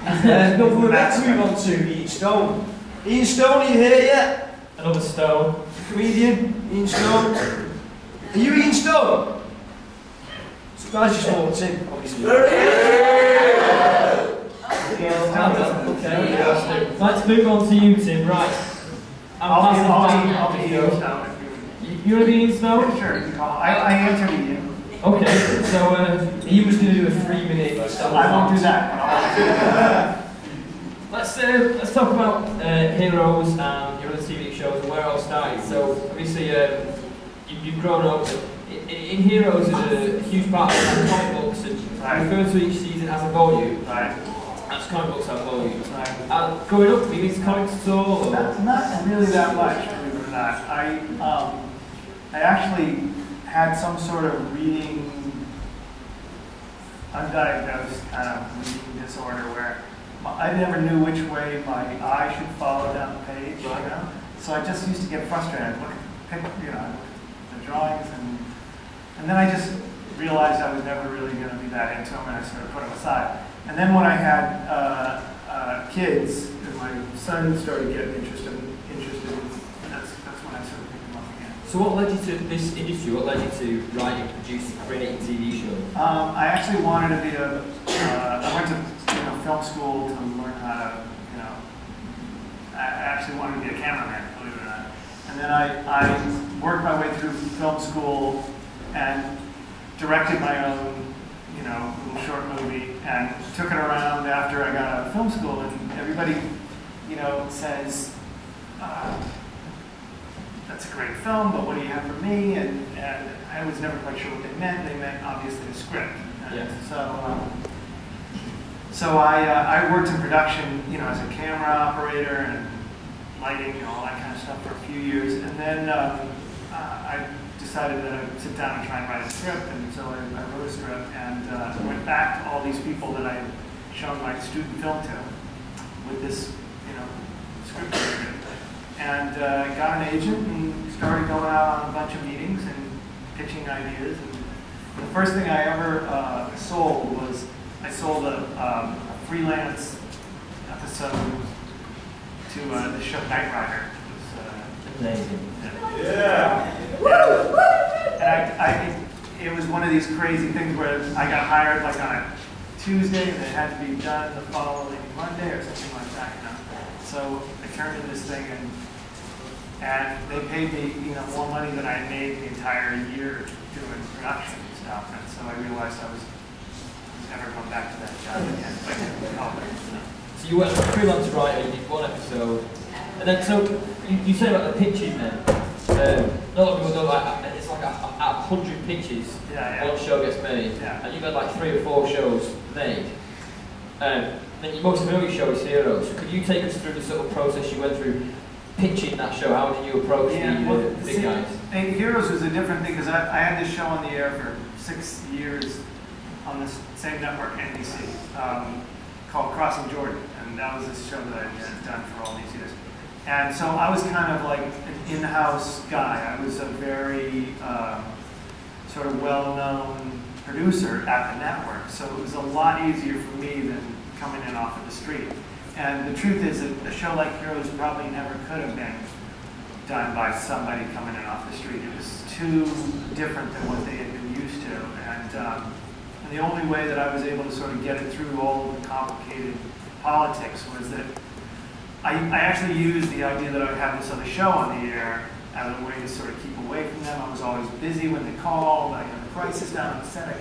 No, let's move on to Ian Stone. Ian Stone, are you here yet? Another Stone. Comedian, Ian Stone. Are you Ian Stone? Surprised you just walked in, obviously. Okay. Let's move on to you, Tim. Right. I'll be Ian Stone. You want to be Ian Stone? Sure, you can call. I answer to you. Okay, so Ian was going to do a 3-minute. I won't do that. Let's talk about Heroes and your other TV shows and where it all started. So obviously you've grown up. In Heroes is a huge part of comic books, and you refer to each season as a volume. Right. As comic books have volumes. Right. Growing up, were you into comics at all? Or? Not really that much, believe it or not. I actually had some sort of reading, undiagnosed kind of reading disorder where I never knew which way my eye should follow down the page, you know? So I just used to get frustrated. I'd look at the drawings, and then I just realized I was never really going to be that into them, and I sort of put them aside. And then when I had kids, and my son started getting interested, that's when I sort of picked them up again. So what led you to this industry? What led you to writing, producing, creating TV shows? I actually wanted to be I went to film school to learn how to, I actually wanted to be a cameraman, believe it or not. And then I worked my way through film school and directed my own, little short movie and took it around after I got out of film school, and everybody, says, that's a great film, but what do you have for me? And I was never quite sure what they meant. They meant obviously the script. And Yeah. So I worked in production, as a camera operator and lighting, all that kind of stuff for a few years, and then I decided that I'd sit down and try and write a script, and so I wrote a script and went back to all these people that I had shown my student film to with this, script and got an agent and started going out on a bunch of meetings and pitching ideas. And the first thing I ever sold was I sold a freelance episode to the show Knight Rider. Amazing. Yeah. And it was one of these crazy things where I got hired like on a Tuesday and it had to be done the following Monday or something like that, So I turned in this thing and they paid me, more money than I made the entire year doing production stuff. And so I realized I was never going back to that job again. So you were a freelance writer, you did one episode, and then so you say about the pitching then. A lot of people don't it's like 100 pitches. One show gets made, and you've had like 3 or 4 shows made. Then your most familiar show is Heroes. Could you take us through the sort of process you went through pitching that show? How did you approach the big guys? Heroes was a different thing because I had this show on the air for 6 years on this same network, NBC, called Crossing Jordan, and that was this show that I had done for all these years. And so I was kind of like an in-house guy. I was a very sort of well-known producer at the network, so it was a lot easier for me than coming in off of the street. And the truth is that a show like Heroes probably never could have been done by somebody coming in off the street. It was too different than what they had been used to. And the only way that I was able to sort of get it through all of the complicated politics was that I actually used the idea that I would have this other show on the air as a way to sort of keep away from them. I was always busy when they called. I had a crisis down on the set.